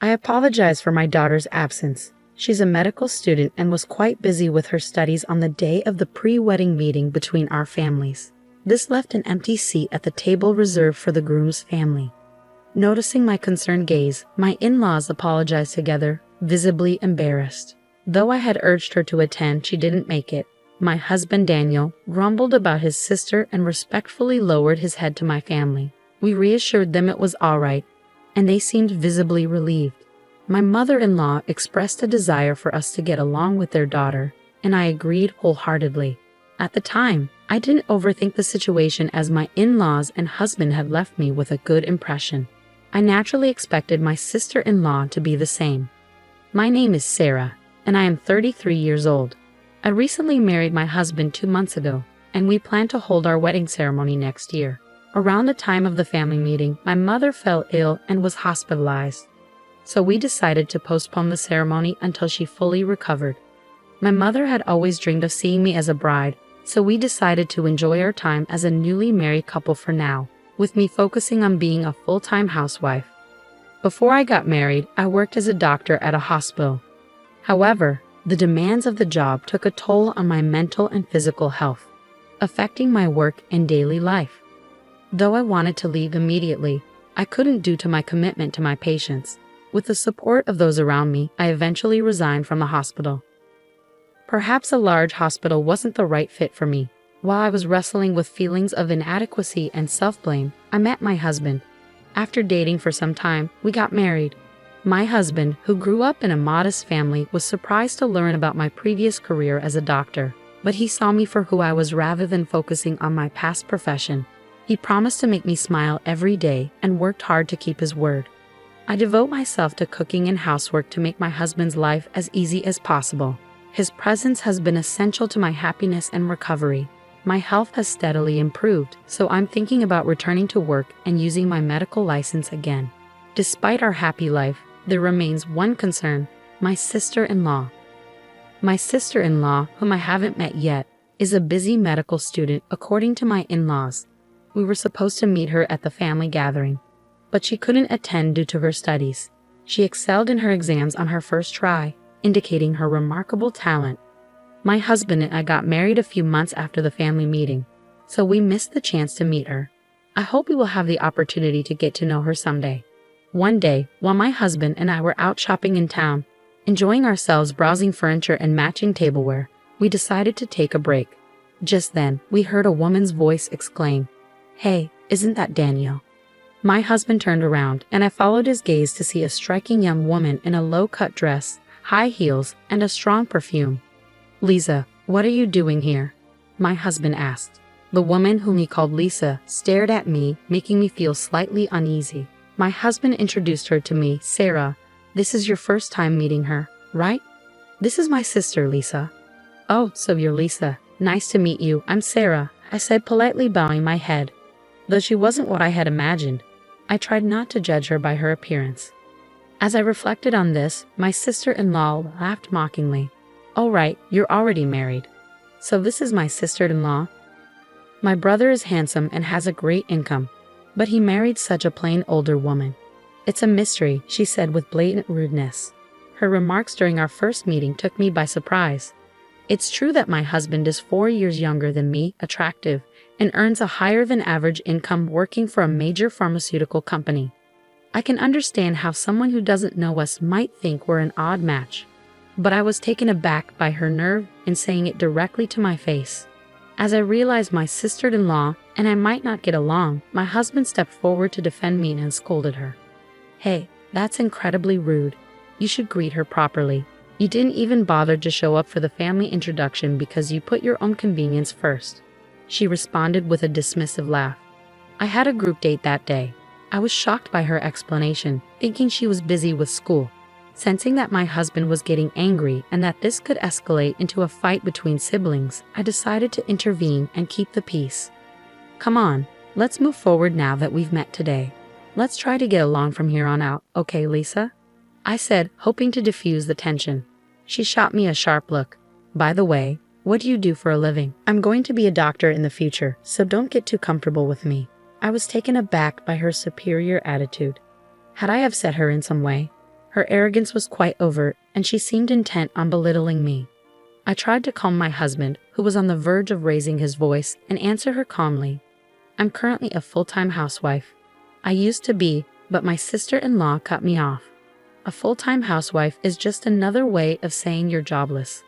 I apologize for my daughter's absence. She's a medical student and was quite busy with her studies on the day of the pre-wedding meeting between our families. This left an empty seat at the table reserved for the groom's family. Noticing my concerned gaze, my in-laws apologized together, visibly embarrassed. Though I had urged her to attend, she didn't make it. My husband Daniel grumbled about his sister and respectfully lowered his head to my family. We reassured them it was all right, and they seemed visibly relieved. My mother-in-law expressed a desire for us to get along with their daughter, and I agreed wholeheartedly. At the time, I didn't overthink the situation as my in-laws and husband had left me with a good impression. I naturally expected my sister-in-law to be the same. My name is Sarah, and I am 33 years old. I recently married my husband 2 months ago, and we plan to hold our wedding ceremony next year. Around the time of the family meeting, my mother fell ill and was hospitalized. So we decided to postpone the ceremony until she fully recovered. My mother had always dreamed of seeing me as a bride, so we decided to enjoy our time as a newly married couple for now, with me focusing on being a full-time housewife. Before I got married, I worked as a doctor at a hospital. However, the demands of the job took a toll on my mental and physical health, affecting my work and daily life. Though I wanted to leave immediately, I couldn't due to my commitment to my patients. With the support of those around me, I eventually resigned from the hospital. Perhaps a large hospital wasn't the right fit for me. While I was wrestling with feelings of inadequacy and self-blame, I met my husband. After dating for some time, we got married. My husband, who grew up in a modest family, was surprised to learn about my previous career as a doctor, but he saw me for who I was rather than focusing on my past profession. He promised to make me smile every day and worked hard to keep his word. I devote myself to cooking and housework to make my husband's life as easy as possible. His presence has been essential to my happiness and recovery. My health has steadily improved, so I'm thinking about returning to work and using my medical license again. Despite our happy life, there remains one concern: my sister-in-law. My sister-in-law, whom I haven't met yet, is a busy medical student according to my in-laws. We were supposed to meet her at the family gathering, but she couldn't attend due to her studies. She excelled in her exams on her first try, indicating her remarkable talent. My husband and I got married a few months after the family meeting, so we missed the chance to meet her. I hope we will have the opportunity to get to know her someday. One day, while my husband and I were out shopping in town, enjoying ourselves browsing furniture and matching tableware, we decided to take a break. Just then, we heard a woman's voice exclaim, "Hey, isn't that Daniel?" My husband turned around, and I followed his gaze to see a striking young woman in a low-cut dress, high heels, and a strong perfume. "Lisa, what are you doing here?" my husband asked. The woman, whom he called Lisa, stared at me, making me feel slightly uneasy. My husband introduced her to me. "Sarah, this is your first time meeting her, right?" "This is my sister, Lisa." "Oh, so you're Lisa. Nice to meet you. I'm Sarah," I said, politely bowing my head. Though she wasn't what I had imagined, I tried not to judge her by her appearance. As I reflected on this, my sister-in-law laughed mockingly. "All right, you're already married. So this is my sister-in-law?" "My brother is handsome and has a great income, but he married such a plain older woman." "It's a mystery," she said with blatant rudeness. Her remarks during our first meeting took me by surprise. It's true that my husband is 4 years younger than me, attractive, and earns a higher than average income working for a major pharmaceutical company. I can understand how someone who doesn't know us might think we're an odd match, but I was taken aback by her nerve in saying it directly to my face. As I realized my sister-in-law and I might not get along, my husband stepped forward to defend me and scolded her. "Hey, that's incredibly rude. You should greet her properly. You didn't even bother to show up for the family introduction because you put your own convenience first." She responded with a dismissive laugh. I had a group date that day. I was shocked by her explanation, thinking she was busy with school. Sensing that my husband was getting angry and that this could escalate into a fight between siblings, I decided to intervene and keep the peace. "Come on, let's move forward now that we've met today. Let's try to get along from here on out, okay, Lisa?" I said, hoping to diffuse the tension. She shot me a sharp look. "By the way, what do you do for a living?" "I'm going to be a doctor in the future, so don't get too comfortable with me." I was taken aback by her superior attitude. Had I upset her in some way? Her arrogance was quite overt, and she seemed intent on belittling me. I tried to calm my husband, who was on the verge of raising his voice, and answer her calmly. I'm currently a full-time housewife. I used to be, but my sister-in-law cut me off. A full-time housewife is just another way of saying you're jobless.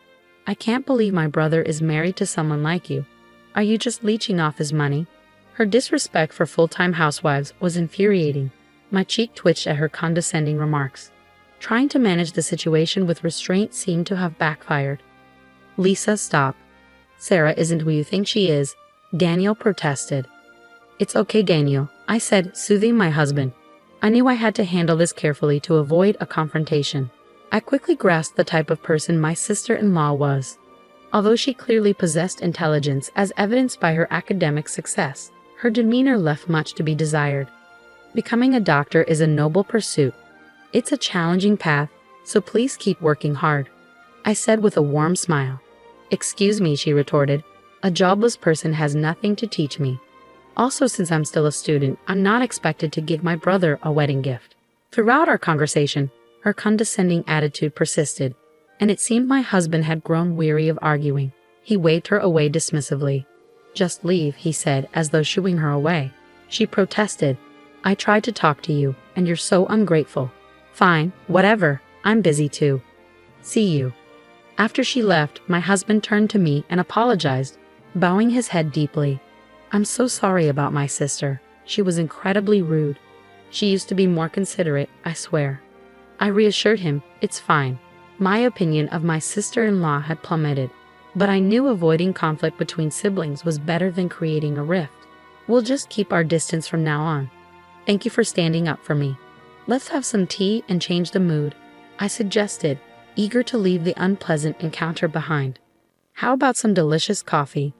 I can't believe my brother is married to someone like you. Are you just leeching off his money? Her disrespect for full-time housewives was infuriating. My cheek twitched at her condescending remarks. Trying to manage the situation with restraint seemed to have backfired. Lisa, stop. Sarah isn't who you think she is, Daniel protested. It's okay, Daniel, I said, soothing my husband. I knew I had to handle this carefully to avoid a confrontation. I quickly grasped the type of person my sister-in-law was. Although she clearly possessed intelligence as evidenced by her academic success, her demeanor left much to be desired. Becoming a doctor is a noble pursuit. It's a challenging path, so please keep working hard, I said with a warm smile. Excuse me, she retorted. A jobless person has nothing to teach me. Also, since I'm still a student, I'm not expected to give my brother a wedding gift. Throughout our conversation, her condescending attitude persisted, and it seemed my husband had grown weary of arguing. He waved her away dismissively. Just leave, he said, as though shooing her away. She protested. I tried to talk to you, and you're so ungrateful. Fine, whatever, I'm busy too. See you. After she left, my husband turned to me and apologized, bowing his head deeply. I'm so sorry about my sister. She was incredibly rude. She used to be more considerate, I swear. I reassured him, it's fine. My opinion of my sister-in-law had plummeted, but I knew avoiding conflict between siblings was better than creating a rift. We'll just keep our distance from now on. Thank you for standing up for me. Let's have some tea and change the mood, I suggested, eager to leave the unpleasant encounter behind. How about some delicious coffee?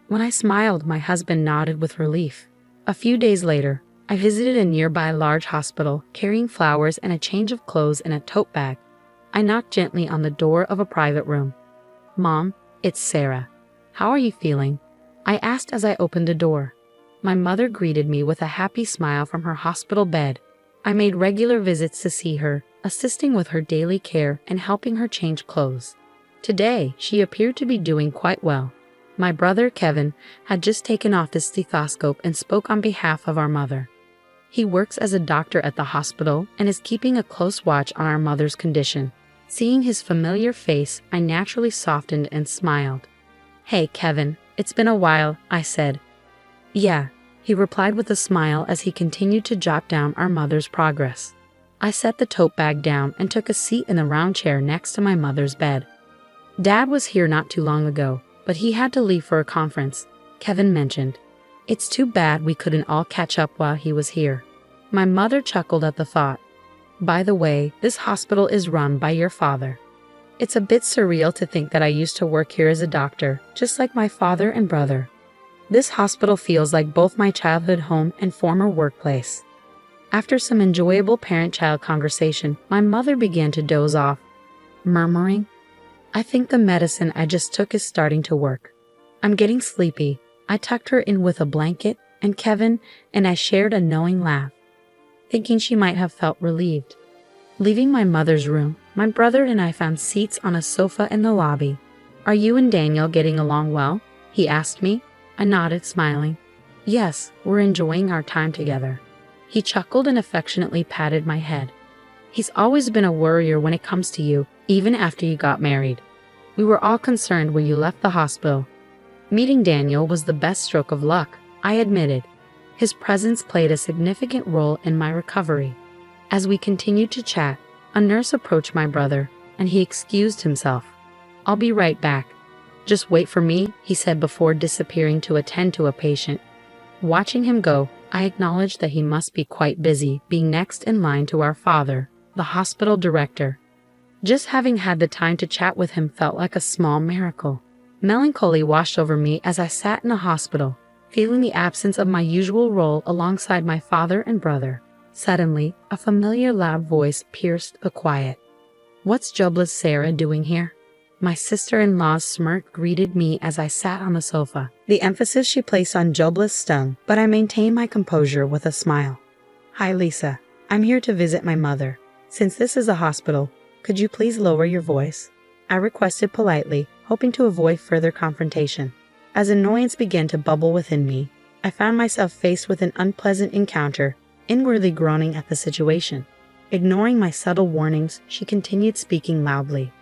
When I smiled, my husband nodded with relief. A few days later, I visited a nearby large hospital, carrying flowers and a change of clothes in a tote bag. I knocked gently on the door of a private room. Mom, it's Sarah. How are you feeling? I asked as I opened the door. My mother greeted me with a happy smile from her hospital bed. I made regular visits to see her, assisting with her daily care and helping her change clothes. Today, she appeared to be doing quite well. My brother, Kevin, had just taken off his stethoscope and spoke on behalf of our mother. He works as a doctor at the hospital and is keeping a close watch on our mother's condition. Seeing his familiar face, I naturally softened and smiled. Hey, Kevin, it's been a while, I said. Yeah, he replied with a smile as he continued to jot down our mother's progress. I set the tote bag down and took a seat in the round chair next to my mother's bed. Dad was here not too long ago, but he had to leave for a conference, Kevin mentioned. It's too bad we couldn't all catch up while he was here. My mother chuckled at the thought. By the way, this hospital is run by your father. It's a bit surreal to think that I used to work here as a doctor, just like my father and brother. This hospital feels like both my childhood home and former workplace. After some enjoyable parent-child conversation, my mother began to doze off, murmuring, I think the medicine I just took is starting to work. I'm getting sleepy. I tucked her in with a blanket, and Kevin and I shared a knowing laugh, thinking she might have felt relieved. Leaving my mother's room, my brother and I found seats on a sofa in the lobby. Are you and Daniel getting along well? He asked me. I nodded, smiling. Yes, we're enjoying our time together. He chuckled and affectionately patted my head. He's always been a worrier when it comes to you, even after you got married. We were all concerned when you left the hospital. Meeting Daniel was the best stroke of luck, I admitted. His presence played a significant role in my recovery. As we continued to chat, a nurse approached my brother, and he excused himself. I'll be right back. Just wait for me, he said before disappearing to attend to a patient. Watching him go, I acknowledged that he must be quite busy being next in line to our father, the hospital director. Just having had the time to chat with him felt like a small miracle. Melancholy washed over me as I sat in a hospital, feeling the absence of my usual role alongside my father and brother. Suddenly, a familiar loud voice pierced the quiet. What's jobless Sarah doing here? My sister-in-law's smirk greeted me as I sat on the sofa. The emphasis she placed on jobless stung, but I maintained my composure with a smile. Hi, Lisa. I'm here to visit my mother. Since this is a hospital, could you please lower your voice? I requested politely, hoping to avoid further confrontation. As annoyance began to bubble within me, I found myself faced with an unpleasant encounter, inwardly groaning at the situation. Ignoring my subtle warnings, she continued speaking loudly.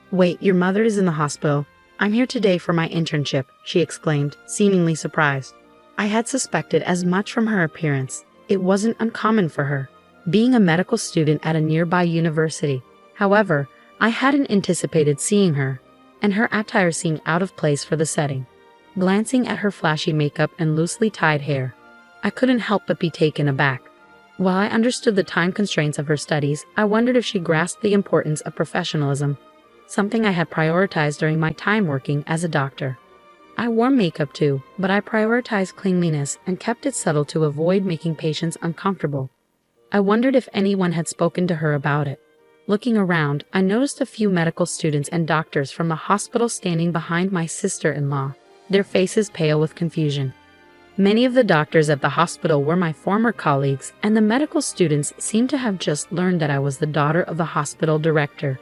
"Wait, your mother is in the hospital. I'm here today for my internship," she exclaimed, seemingly surprised. I had suspected as much from her appearance. It wasn't uncommon for her, being a medical student at a nearby university. However, I hadn't anticipated seeing her, and her attire seemed out of place for the setting. Glancing at her flashy makeup and loosely tied hair, I couldn't help but be taken aback. While I understood the time constraints of her studies, I wondered if she grasped the importance of professionalism, something I had prioritized during my time working as a doctor. I wore makeup too, but I prioritized cleanliness and kept it subtle to avoid making patients uncomfortable. I wondered if anyone had spoken to her about it. Looking around, I noticed a few medical students and doctors from the hospital standing behind my sister-in-law, their faces pale with confusion. Many of the doctors at the hospital were my former colleagues, and the medical students seemed to have just learned that I was the daughter of the hospital director.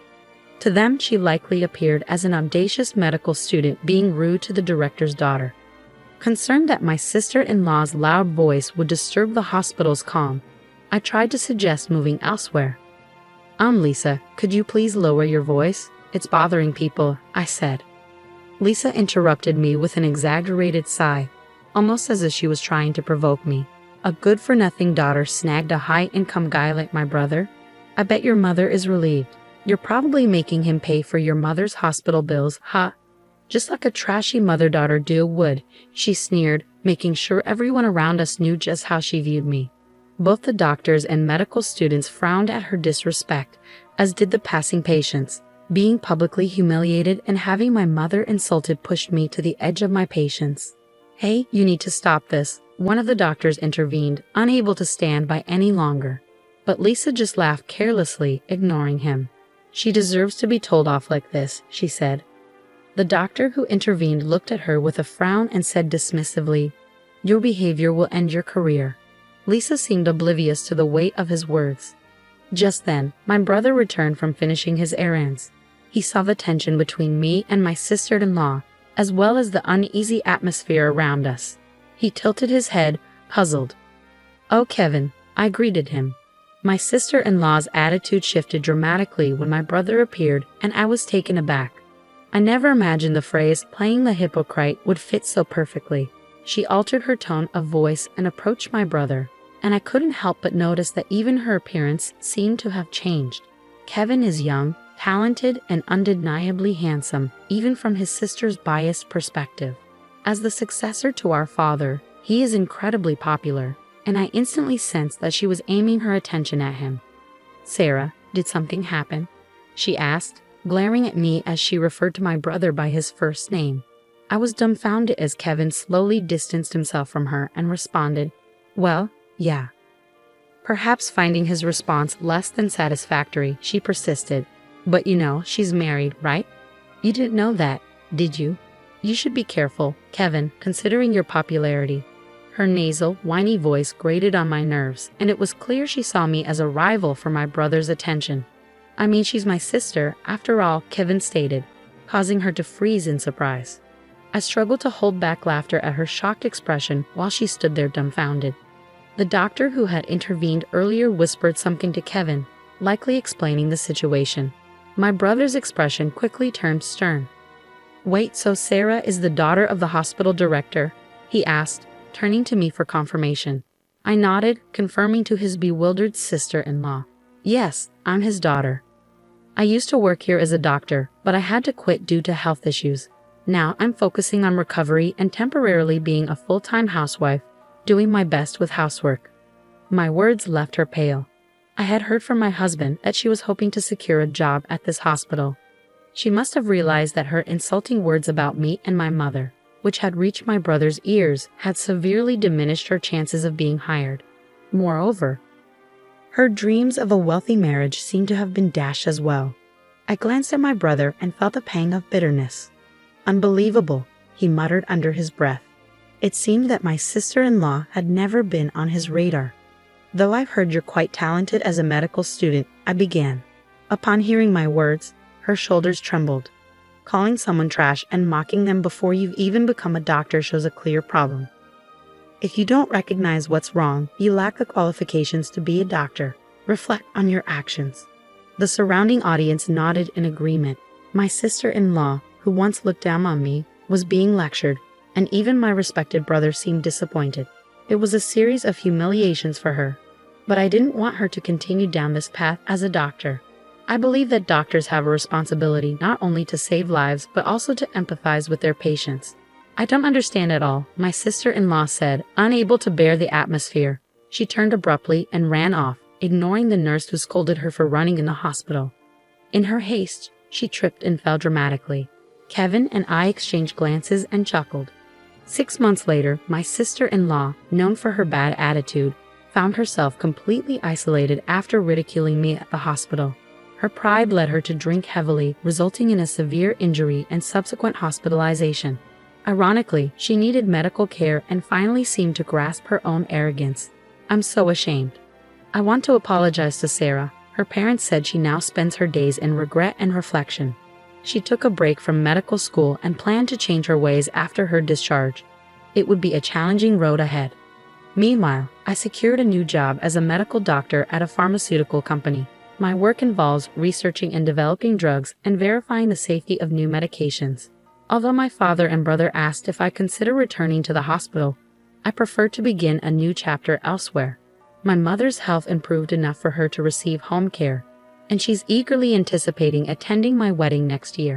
To them, she likely appeared as an audacious medical student being rude to the director's daughter. Concerned that my sister-in-law's loud voice would disturb the hospital's calm, I tried to suggest moving elsewhere. Lisa, could you please lower your voice? It's bothering people," I said. Lisa interrupted me with an exaggerated sigh, almost as if she was trying to provoke me. "A good-for-nothing daughter snagged a high-income guy like my brother? I bet your mother is relieved. You're probably making him pay for your mother's hospital bills, huh? Just like a trashy mother-daughter duo would," she sneered, making sure everyone around us knew just how she viewed me. Both the doctors and medical students frowned at her disrespect, as did the passing patients. Being publicly humiliated and having my mother insulted pushed me to the edge of my patience. "Hey, you need to stop this," one of the doctors intervened, unable to stand by any longer. But Lisa just laughed carelessly, ignoring him. "She deserves to be told off like this," she said. The doctor who intervened looked at her with a frown and said dismissively, "Your behavior will end your career." Lisa seemed oblivious to the weight of his words. Just then, my brother returned from finishing his errands. He saw the tension between me and my sister-in-law, as well as the uneasy atmosphere around us. He tilted his head, puzzled. "Oh, Kevin," I greeted him. My sister-in-law's attitude shifted dramatically when my brother appeared, and I was taken aback. I never imagined the phrase "playing the hypocrite" would fit so perfectly. She altered her tone of voice and approached my brother, and I couldn't help but notice that even her appearance seemed to have changed. Kevin is young, talented, and undeniably handsome, even from his sister's biased perspective. As the successor to our father, he is incredibly popular, and I instantly sensed that she was aiming her attention at him. "Sarah, did something happen?" she asked, glaring at me as she referred to my brother by his first name. I was dumbfounded as Kevin slowly distanced himself from her and responded, "Well, yeah." Perhaps finding his response less than satisfactory, she persisted, "But you know, she's married, right? You didn't know that, did you? You should be careful, Kevin, considering your popularity." Her nasal, whiny voice grated on my nerves, and it was clear she saw me as a rival for my brother's attention. "I mean, she's my sister, after all," Kevin stated, causing her to freeze in surprise. I struggled to hold back laughter at her shocked expression while she stood there dumbfounded. The doctor who had intervened earlier whispered something to Kevin, likely explaining the situation. My brother's expression quickly turned stern. "Wait, so Sarah is the daughter of the hospital director?" he asked, turning to me for confirmation. I nodded, confirming to his bewildered sister-in-law. "Yes, I'm his daughter. I used to work here as a doctor, but I had to quit due to health issues. Now I'm focusing on recovery and temporarily being a full-time housewife, doing my best with housework." My words left her pale. I had heard from my husband that she was hoping to secure a job at this hospital. She must have realized that her insulting words about me and my mother, which had reached my brother's ears, had severely diminished her chances of being hired. Moreover, her dreams of a wealthy marriage seemed to have been dashed as well. I glanced at my brother and felt a pang of bitterness. "Unbelievable," he muttered under his breath. It seemed that my sister-in-law had never been on his radar. "Though I've heard you're quite talented as a medical student, I began. Upon hearing my words, her shoulders trembled. Calling someone trash and mocking them before you've even become a doctor shows a clear problem. If you don't recognize what's wrong, you lack the qualifications to be a doctor. Reflect on your actions. The surrounding audience nodded in agreement. My sister-in-law, who once looked down on me, was being lectured, and even my respected brother seemed disappointed. It was a series of humiliations for her. But I didn't want her to continue down this path as a doctor. I believe that doctors have a responsibility not only to save lives but also to empathize with their patients. I don't understand at all, my sister-in-law said, unable to bear the atmosphere. She turned abruptly and ran off, ignoring the nurse who scolded her for running in the hospital. In her haste, she tripped and fell dramatically. Kevin and I exchanged glances and chuckled. 6 months later, my sister-in-law, known for her bad attitude, found herself completely isolated after ridiculing me at the hospital. Her pride led her to drink heavily, resulting in a severe injury and subsequent hospitalization. Ironically, she needed medical care and finally seemed to grasp her own arrogance. I'm so ashamed. I want to apologize to Sarah. Her parents said she now spends her days in regret and reflection. She took a break from medical school and planned to change her ways after her discharge. It would be a challenging road ahead. Meanwhile, I secured a new job as a medical doctor at a pharmaceutical company. My work involves researching and developing drugs and verifying the safety of new medications. Although my father and brother asked if I consider returning to the hospital, I prefer to begin a new chapter elsewhere. My mother's health improved enough for her to receive home care, and she's eagerly anticipating attending my wedding next year.